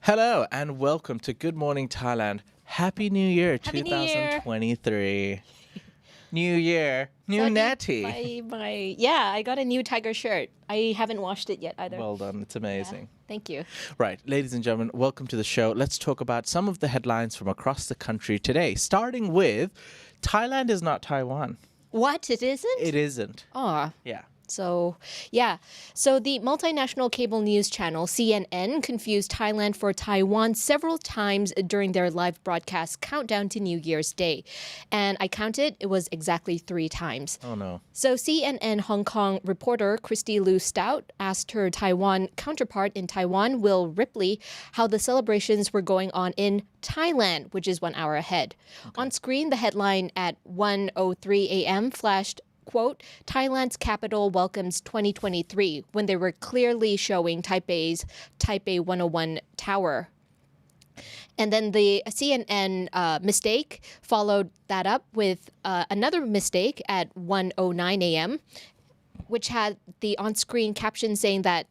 Hello and welcome to Good Morning Thailand. Happy New Year Happy New Year. 2023. New Year, new natty. I got a new Tiger shirt. I haven't washed it yet either. Well done, it's amazing. Thank you. Right, ladies and gentlemen, welcome to the show. Let's talk about some of the headlines from across the country today, starting with Thailand is not Taiwan. What? It isn't? It isn't. Oh. Yeah. So the multinational cable news channel CNN confused Thailand for Taiwan several times during their live broadcast countdown to New Year's Day. And I counted, it was exactly 3 times. Oh no. So CNN Hong Kong reporter Christy Liu Stout asked her Taiwan counterpart in Taiwan, Will Ripley, how the celebrations were going on in Thailand, which is 1 hour ahead. Okay. On screen, the headline at 1:03 a.m. flashed, quote, Thailand's capital welcomes 2023, when they were clearly showing Taipei's Taipei 101 tower. And then the CNN mistake followed that up with another mistake at 1:09 a.m., which had the on-screen caption saying that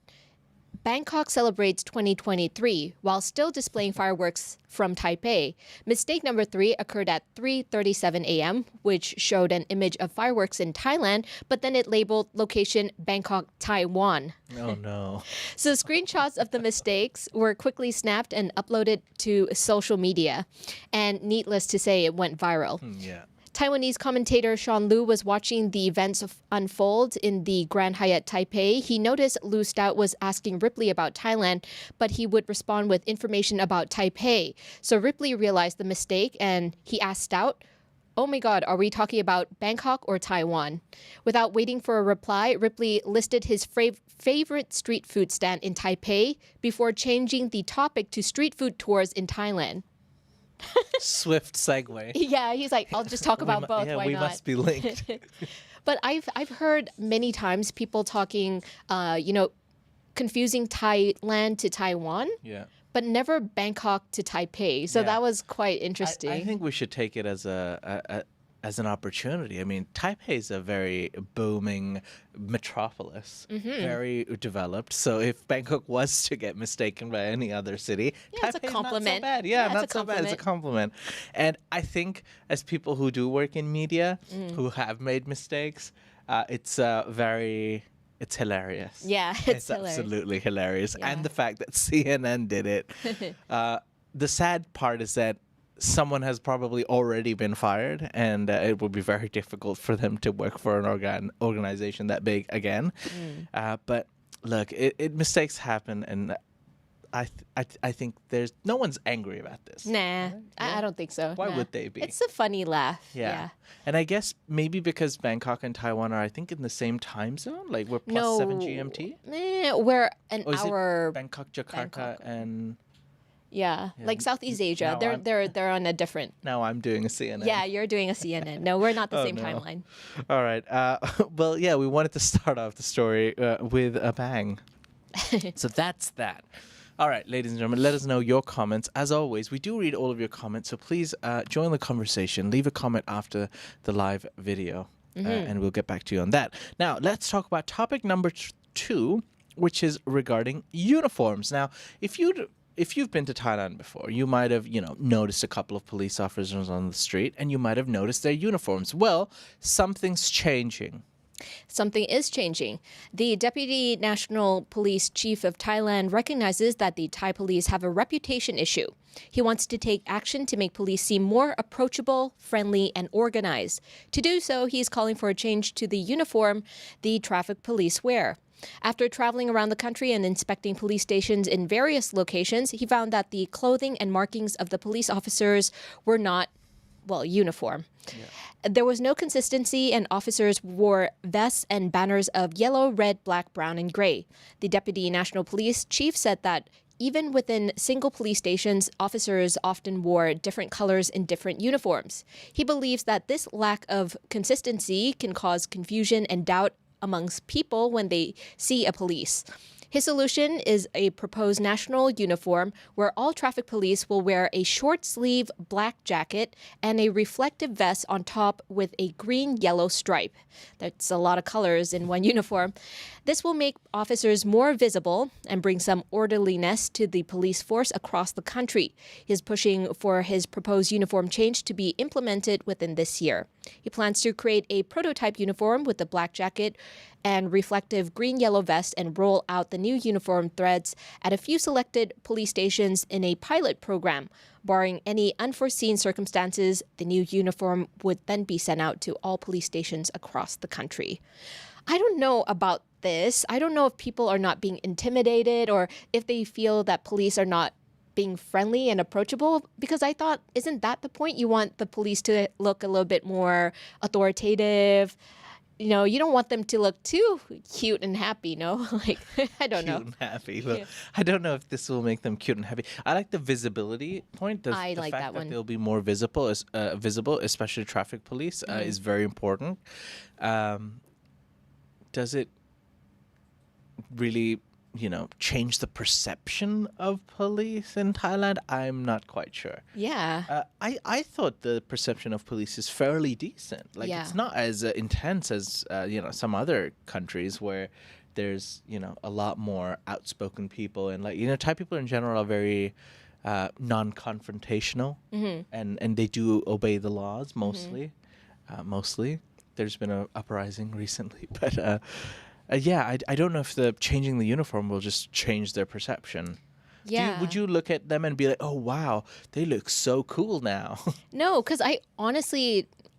Bangkok celebrates 2023 while still displaying fireworks from Taipei. Mistake number 3 occurred at 3:37 a.m., which showed an image of fireworks in Thailand, but then it labeled location Bangkok, Taiwan. Oh no. So screenshots of the mistakes were quickly snapped and uploaded to social media. And needless to say, it went viral. Yeah. Taiwanese commentator Sean Liu was watching the events unfold in the Grand Hyatt Taipei. He noticed Liu Stout was asking Ripley about Thailand, but he would respond with information about Taipei. So Ripley realized the mistake and he asked Stout, oh my God, are we talking about Bangkok or Taiwan? Without waiting for a reply, Ripley listed his favorite street food stand in Taipei before changing the topic to street food tours in Thailand. Swift segue. Yeah, he's like, I'll just talk about both. Yeah, why we not? must be linked. But I've heard many times people talking, confusing Thailand to Taiwan. Yeah. But never Bangkok to Taipei. So that was quite interesting. I think we should take it as as an opportunity. I mean, Taipei is a very booming metropolis, very developed. So if Bangkok was to get mistaken by any other city, it's a compliment. Not so bad. Yeah, not so bad. It's a compliment. And I think as people who do work in media, who have made mistakes, it's hilarious. Yeah, it's hilarious. Absolutely hilarious. Yeah. And the fact that CNN did it. The sad part is that someone has probably already been fired, and it would be very difficult for them to work for an organization that big again. But look, mistakes happen, and I think there's no one's angry about this. Nah, Yeah. I don't think so. Why would they be? It's a funny laugh. Yeah. And I guess maybe because Bangkok and Taiwan are, I think, in the same time zone. Like we're plus 7 GMT. We're an Or is hour. it Bangkok, Jakarta, and Yeah, like Southeast Asia. Now They're on a different. now I'm doing a CNN. Yeah, you're doing a CNN. No, we're not the same no. timeline. All right. Well, yeah, we wanted to start off the story with a bang. So that's that. All right, ladies and gentlemen, let us know your comments. As always, we do read all of your comments, so please join the conversation. Leave a comment after the live video, and we'll get back to you on that. Now, let's talk about topic number 2, which is regarding uniforms. Now, if you've been to Thailand before, you might have, noticed a couple of police officers on the street, and you might have noticed their uniforms. Well, something's changing. Something is changing. The Deputy National Police Chief of Thailand recognizes that the Thai police have a reputation issue. He wants to take action to make police seem more approachable, friendly, and organized. To do so, he's calling for a change to the uniform the traffic police wear. After traveling around the country and inspecting police stations in various locations, he found that the clothing and markings of the police officers were not, uniform. Yeah. There was no consistency, and officers wore vests and banners of yellow, red, black, brown, and gray. The Deputy National Police Chief said that even within single police stations, officers often wore different colors in different uniforms. He believes that this lack of consistency can cause confusion and doubt amongst people when they see a police. His solution is a proposed national uniform where all traffic police will wear a short-sleeve black jacket and a reflective vest on top with a green-yellow stripe. That's a lot of colors in one uniform. This will make officers more visible and bring some orderliness to the police force across the country. He's pushing for his proposed uniform change to be implemented within this year. He plans to create a prototype uniform with the black jacket and reflective green-yellow vest and roll out the new uniform threads at a few selected police stations in a pilot program. Barring any unforeseen circumstances, the new uniform would then be sent out to all police stations across the country. I don't know about this. I don't know if people are not being intimidated or if they feel that police are not being friendly and approachable, because I thought, isn't that the point? You want the police to look a little bit more authoritative. You know, you don't want them to look too cute and happy, no? Like, I don't know. Cute and happy. Well, I don't know if this will make them cute and happy. I like the visibility point. The like fact that one. they'll be more visible, especially traffic police, is very important. Does it really, change the perception of police in Thailand? I'm not quite sure. Yeah. I thought the perception of police is fairly decent. Like, Yeah. it's not as intense as, some other countries where there's, a lot more outspoken people. And, Thai people in general are very non-confrontational. And they do obey the laws mostly. Mostly. There's been an uprising recently. But, I don't know if the changing the uniform will just change their perception. Yeah. Would you look at them and be like, oh, wow, they look so cool now? No, because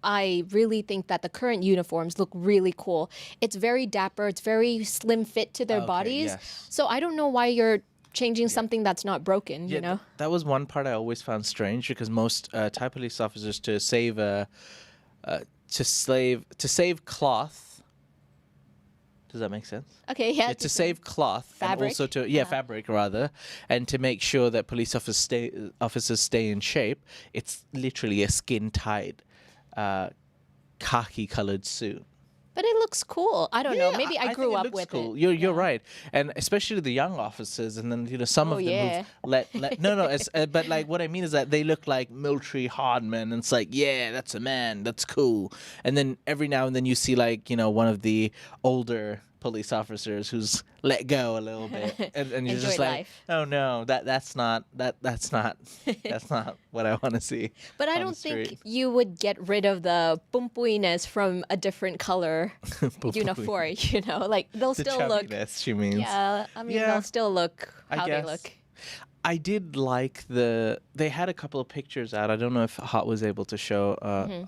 I really think that the current uniforms look really cool. It's very dapper. It's very slim fit to their Okay, bodies. yes. So I don't know why you're changing something that's not broken, you know? That was one part I always found strange, because most Thai police officers, to save cloth. Does that make sense? Okay, yeah. To save cloth Fabric? and also fabric rather, and to make sure that police officers stay in shape. It's literally a skin tight, khaki colored suit. But it looks cool. I don't know. Maybe I grew think up it with looks cool. it. You're right, and especially the young officers, and then some of them yeah. who've but like what I mean is that they look like military hard men, and it's like, yeah, that's a man, that's cool. And then every now and then you see one of the older police officers who's let go a little bit, and you're Enjoy just like, life. oh no, that's not what I want to see. But I on the don't think street. you would get rid of the pumpuiness from a different color uniform, Like, they'll The still look... chubbiness, she means. Yeah, I mean, Yeah. they'll still look I how they guess. look. I did like they had a couple of pictures out. I don't know if Hot was able to show,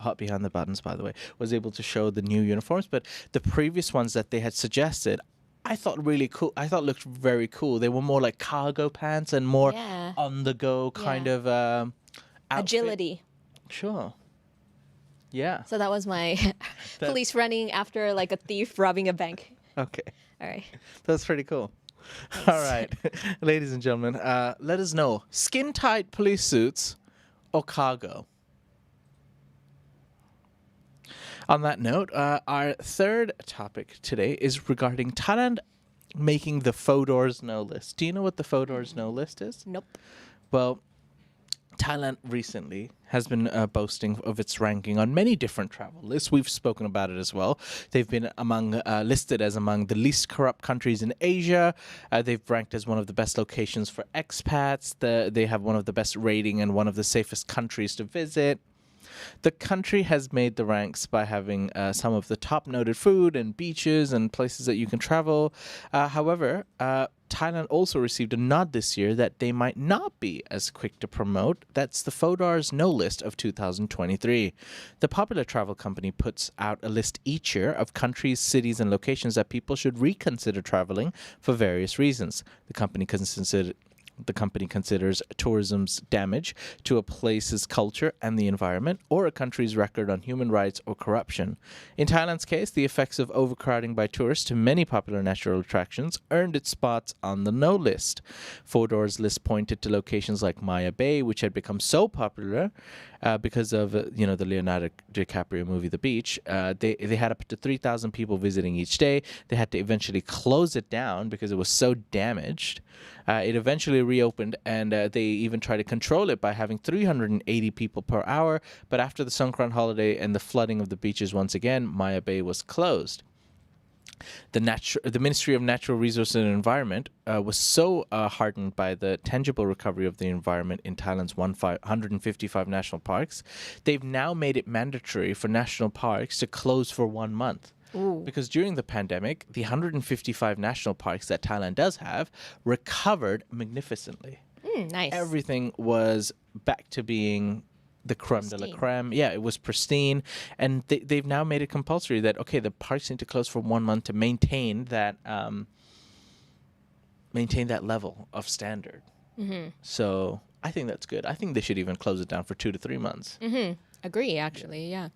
Hot Behind the Buttons, by the way, was able to show the new uniforms, but the previous ones that they had suggested, I thought really cool. I thought looked very cool. They were more like cargo pants and more Yeah. on the go kind Yeah. of outfit. Agility. Sure. Yeah. So that was my police running after like a thief robbing a bank. Okay. All right. That's pretty cool. All right. Ladies and gentlemen, let us know, skin tight police suits or cargo? On that note, our third topic today is regarding Thailand making the Fodor's No List. Do you know what the Fodor's No List is? Nope. Well, Thailand recently has been boasting of its ranking on many different travel lists. We've spoken about it as well. They've been listed as among the least corrupt countries in Asia. They've ranked as one of the best locations for expats. They have one of the best rating and one of the safest countries to visit. The country has made the ranks by having some of the top noted food and beaches and places that you can travel. However, Thailand also received a nod this year that they might not be as quick to promote. That's the Fodor's No List of 2023. The popular travel company puts out a list each year of countries, cities, and locations that people should reconsider traveling for various reasons. The company the company considers tourism's damage to a place's culture and the environment, or a country's record on human rights or corruption. In Thailand's case, the effects of overcrowding by tourists to many popular natural attractions earned it spots on the no list. Fodor's list pointed to locations like Maya Bay, which had become so popular because of the Leonardo DiCaprio movie The Beach. They had up to 3,000 people visiting each day. They had to eventually close it down because it was so damaged. It eventually reopened, and they even tried to control it by having 380 people per hour. But after the Songkran holiday and the flooding of the beaches once again, Maya Bay was closed. The Ministry of Natural Resources and Environment was so heartened by the tangible recovery of the environment in Thailand's 155 national parks, they've now made it mandatory for national parks to close for 1 month. Ooh. Because during the pandemic, the 155 national parks that Thailand does have recovered magnificently. Nice. Everything was back to being the creme de la Pristine. creme. Yeah, it was pristine. And they've now made it compulsory that, okay, the parks need to close for 1 month to maintain that level of standard. So I think that's good. I think they should even close it down for 2 to 3 months. Agree, actually, yeah.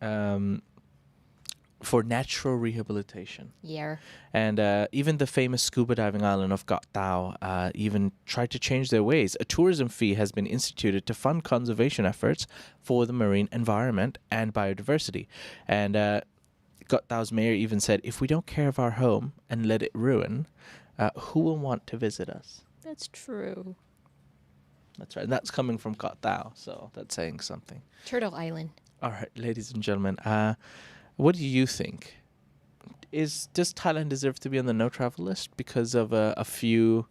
For natural rehabilitation. Yeah. And even the famous scuba diving island of Koh Tao even tried to change their ways. A tourism fee has been instituted to fund conservation efforts for the marine environment and biodiversity. And Koh Tao's mayor even said, if we don't care of our home and let it ruin, who will want to visit us? That's true. That's right. And that's coming from Koh Tao, so that's saying something. Turtle Island. All right, ladies and gentlemen, what do you think? Does Thailand deserve to be on the no travel list because of a few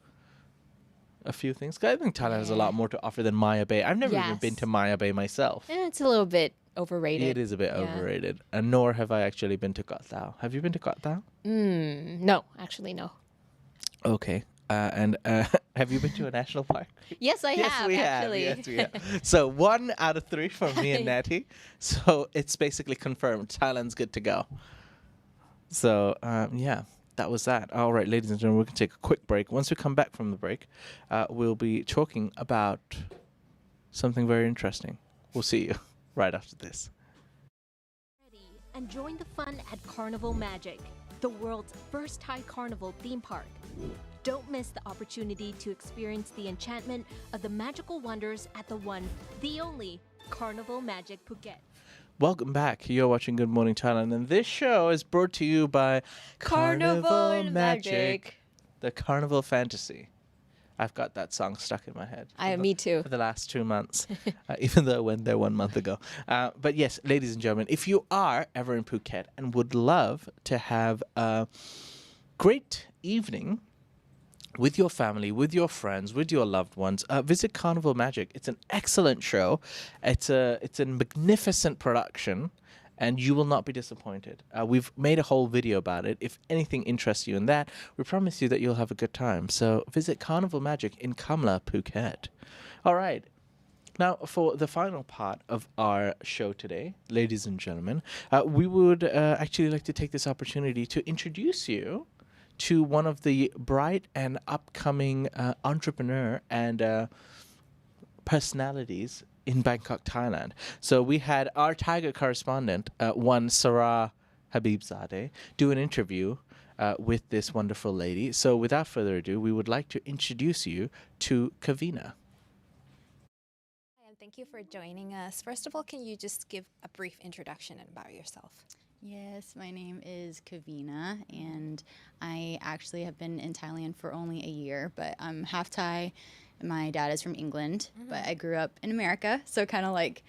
things? 'Cause I think Thailand has a lot more to offer than Maya Bay. I've never even been Yes. to Maya Bay myself. It's a little bit overrated. It is a bit Yeah. overrated, and nor have I actually been to Koh Tao. Have you been to Koh Tao? No, actually, no. Okay. And have you been to a national park? Yes, I have, we actually. have. Yes, we have. So 1 out of 3 for me and Natty. So it's basically confirmed. Thailand's good to go. So, yeah, that was that. All right, ladies and gentlemen, we're going to take a quick break. Once we come back from the break, we'll be talking about something very interesting. We'll see you right after this. And join the fun at Carnival Magic, the world's first Thai carnival theme park. Don't miss the opportunity to experience the enchantment of the magical wonders at the one, the only Carnival Magic Phuket. Welcome back. You're watching Good Morning Thailand, and this show is brought to you by Carnival Magic. The Carnival Fantasy. I've got that song stuck in my head. Me too. For the last 2 months, even though I went there 1 month ago. But yes, ladies and gentlemen, if you are ever in Phuket and would love to have a great evening with your family, with your friends, with your loved ones, visit Carnival Magic. It's an excellent show. It's a magnificent production, and you will not be disappointed. We've made a whole video about it. If anything interests you in that, we promise you that you'll have a good time. So visit Carnival Magic in Kamla, Phuket. All right. Now, for the final part of our show today, ladies and gentlemen, we would actually like to take this opportunity to introduce you to one of the bright and upcoming entrepreneur and personalities in Bangkok, Thailand. So we had our Thaiger correspondent, one Sarah Habibzadeh, do an interview with this wonderful lady. So without further ado, we would like to introduce you to Cavina. Hi, and thank you for joining us. First of all, can you just give a brief introduction about yourself? Yes, my name is Cavina, and I actually have been in Thailand for only a year, but I'm half Thai. My dad is from England, but I grew up in America, so kind of like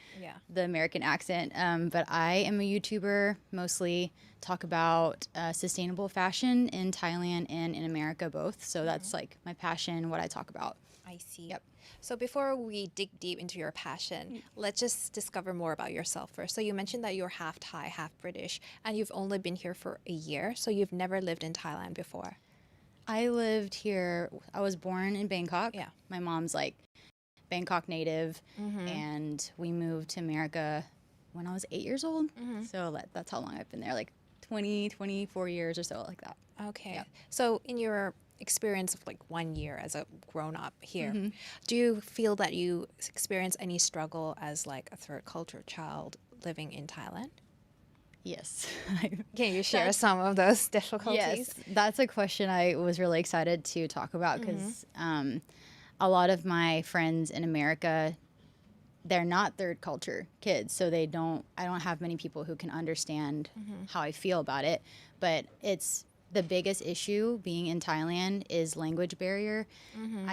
the American accent. But I am a YouTuber, mostly talk about sustainable fashion in Thailand and in America both. So that's like my passion, what I talk about. I see. Yep. So before we dig deep into your passion, let's just discover more about yourself first. So you mentioned that you're half Thai, half British, and you've only been here for a year, so you've never lived in Thailand before. I lived here, I was born in Bangkok. Yeah. My mom's like Bangkok native, and we moved to America when I was 8 years old. So that's how long I've been there, like 24 years or so, like that. Okay. Yep. So in experience of like 1 year as a grown up here, do you feel that you experience any struggle as like a third culture child living in Thailand? Yes. Can you share some of those difficulties? Yes, that's a question I was really excited to talk about because a lot of my friends in America, they're not third culture kids, so I don't have many people who can understand how I feel about it. But it's the biggest issue being in Thailand is language barrier.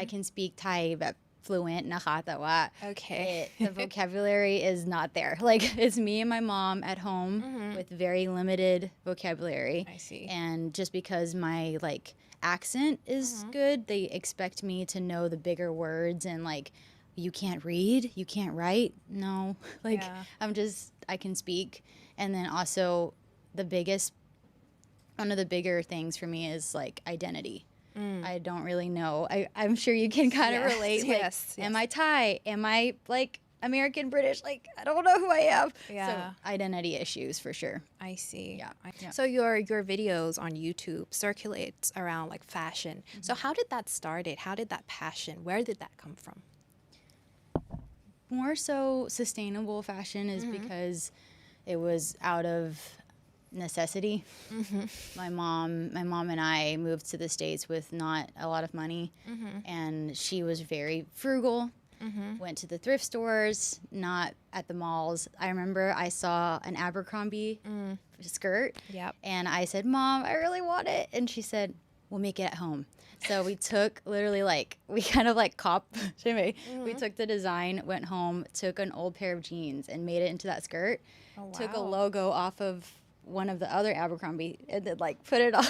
I can speak Thai but fluent,นะคะแต่ว่า Okay. the vocabulary is not there. Like it's me and my mom at home with very limited vocabulary. I see. And just because my like accent is good, they expect me to know the bigger words and like you can't read, you can't write. No. Like I can speak. And then also one of the bigger things for me is like identity. I don't really know. I'm sure you can kind of relate. Like, Yes. Am I Thai? Am I like American British? Like I don't know who I am. Yeah. So identity issues for sure. I see. Yeah. Yeah. So your videos on YouTube circulates around like fashion. So how did that started? How did that passion? Where did that come from? More so sustainable fashion is because it was out of necessity. My mom and I moved to the States with not a lot of money, and she was very frugal. Went to the thrift stores, not at the malls. I remember I saw an Abercrombie skirt, and I said, "Mom, I really want it," and she said, "We'll make it at home." So we took literally we kind of like we took the design, went home, took an old pair of jeans and made it into that skirt. Took a logo off of one of the other Abercrombie and then like put it on,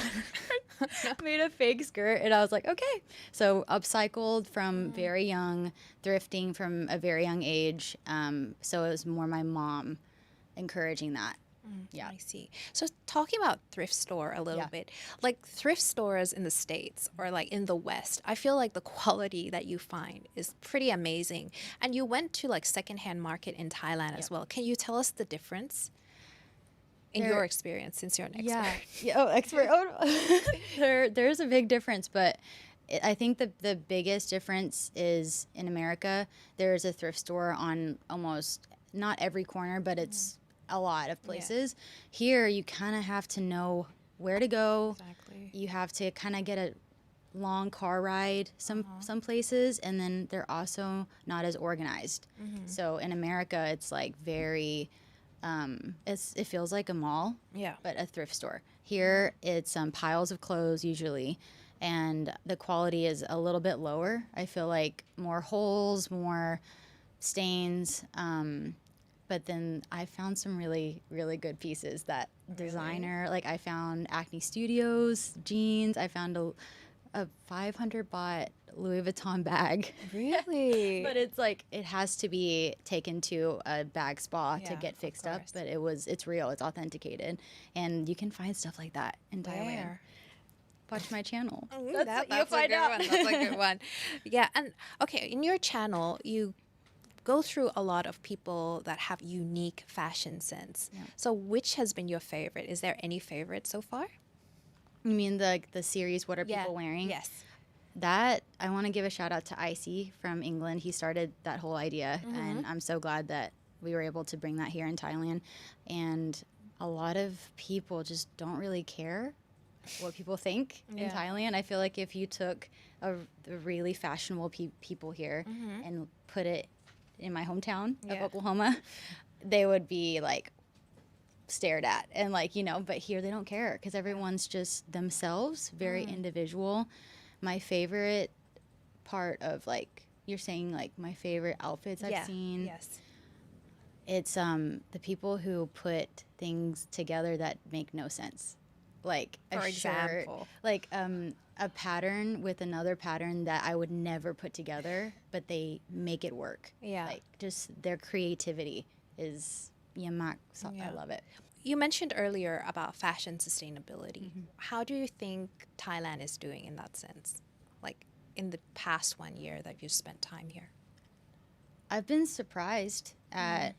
made a fake skirt, and I was like, okay. So upcycled from very young, thrifting from a very young age. So it was more my mom encouraging that. Yeah. I see. So talking about thrift store a little bit, like thrift stores in the States or like in the West, I feel like the quality that you find is pretty amazing. And you went to like secondhand market in Thailand as well. Can you tell us the difference in your experience since you're an expert? Oh, expert. Oh, there's a big difference, but I think the biggest difference is in America, there's a thrift store on almost not every corner, but it's a lot of places. Here, you kind of have to know where to go. Exactly. You have to kind of get a long car ride some places, and then they're also not as organized. So in America, it's like very it feels like a mall, but a thrift store. Here, it's piles of clothes usually, and the quality is a little bit lower. I feel like more holes, more stains. But then I found some really, really good pieces that designer, like I found Acne Studios jeans. I found a 500 baht Louis Vuitton bag. Really? But it's like, it has to be taken to a bag spa to get fixed up. But it's real, it's authenticated. And you can find stuff like that in Thailand. Watch my channel. That's a good one. That's a good one. Yeah. And okay, in your channel, you go through a lot of people that have unique fashion sense. So which has been your favorite? Is there any favorite so far? You mean the series, What Are People Wearing? Yes. That, I want to give a shout out to Icy from England. He started that whole idea, and I'm so glad that we were able to bring that here in Thailand. And a lot of people just don't really care what people think in Thailand. I feel like if you took the really fashionable people here and put it in my hometown of Oklahoma, they would be like stared at and like, but here they don't care because everyone's just themselves, very individual. My favorite part of like, you're saying like my favorite outfits I've seen. Yes. It's the people who put things together that make no sense. Like for example, like a pattern with another pattern that I would never put together, but they make it work. Yeah. Like just their creativity is yamak. So I love it. You mentioned earlier about fashion sustainability. How do you think Thailand is doing in that sense? Like in the past 1 year that you spent time here? I've been surprised at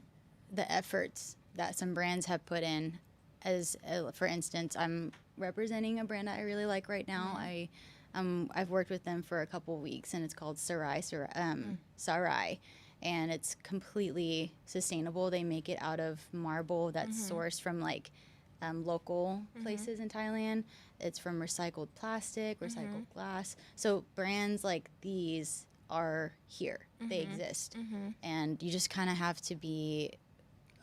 the efforts that some brands have put in. As for instance, I'm representing a brand that I really like right now. I've worked with them for a couple weeks, and it's called Sarai, and it's completely sustainable. They make it out of marble that's sourced from like local places in Thailand. It's from recycled plastic, recycled glass. So brands like these are here. They exist. And you just kind of have to be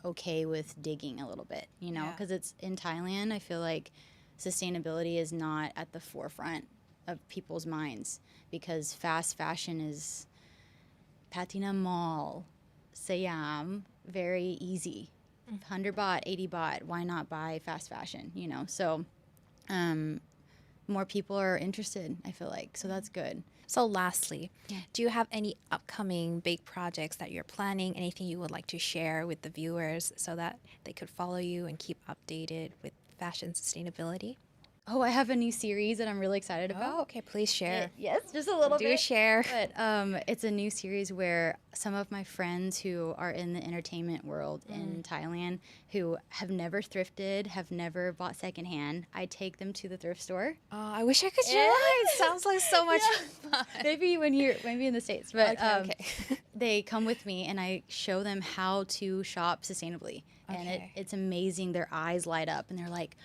okay with digging a little bit, you know, because it's in Thailand. I feel like sustainability is not at the forefront of people's minds because fast fashion is Patina Mall, Siam, very easy. 100 baht, 80 baht, why not buy fast fashion, you know? So more people are interested, I feel like, so that's good. So lastly, do you have any upcoming big projects that you're planning? Anything you would like to share with the viewers so that they could follow you and keep updated with fashion sustainability? Oh, I have a new series that I'm really excited about. Oh, okay, please share. Yes, just a little bit. Do share. But it's a new series where some of my friends who are in the entertainment world in Thailand who have never thrifted, have never bought secondhand, I take them to the thrift store. Oh, I wish I could share. It sounds like so much fun. Maybe in the States, but Okay. they come with me and I show them how to shop sustainably. And it's amazing. Their eyes light up and they're like,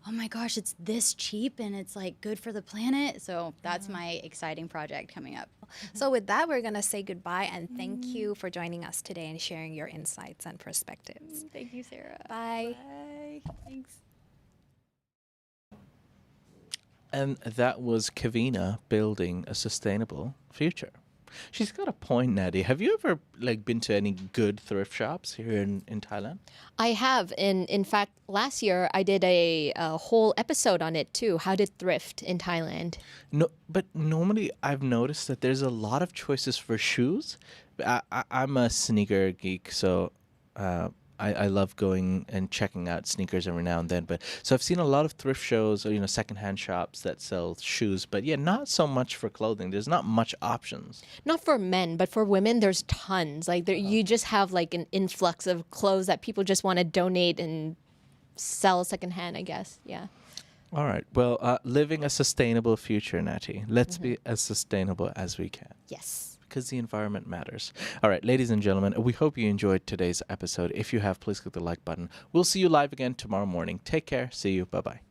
oh my gosh, it's this cheap and it's like good for the planet. So that's my exciting project coming up. So with that, we're going to say goodbye and thank you for joining us today and sharing your insights and perspectives. Thank you, Sarah. Bye. Bye. Thanks. And that was Cavina building a sustainable future. She's got a point, Natty. Have you ever been to any good thrift shops here in Thailand? I have. In fact, last year I did a whole episode on it too. How to thrift in Thailand. No, but normally I've noticed that there's a lot of choices for shoes. I'm a sneaker geek, so I love going and checking out sneakers every now and then. But so I've seen a lot of thrift shows or secondhand shops that sell shoes. But yeah, not so much for clothing. There's not much options. Not for men, but for women, there's tons. Like you just have like an influx of clothes that people just want to donate and sell secondhand, I guess. Yeah. All right. Well, living a sustainable future, Natty. Let's be as sustainable as we can. Yes. Because the environment matters. All right, ladies and gentlemen, we hope you enjoyed today's episode. If you have, please click the like button. We'll see you live again tomorrow morning. Take care. See you. Bye-bye.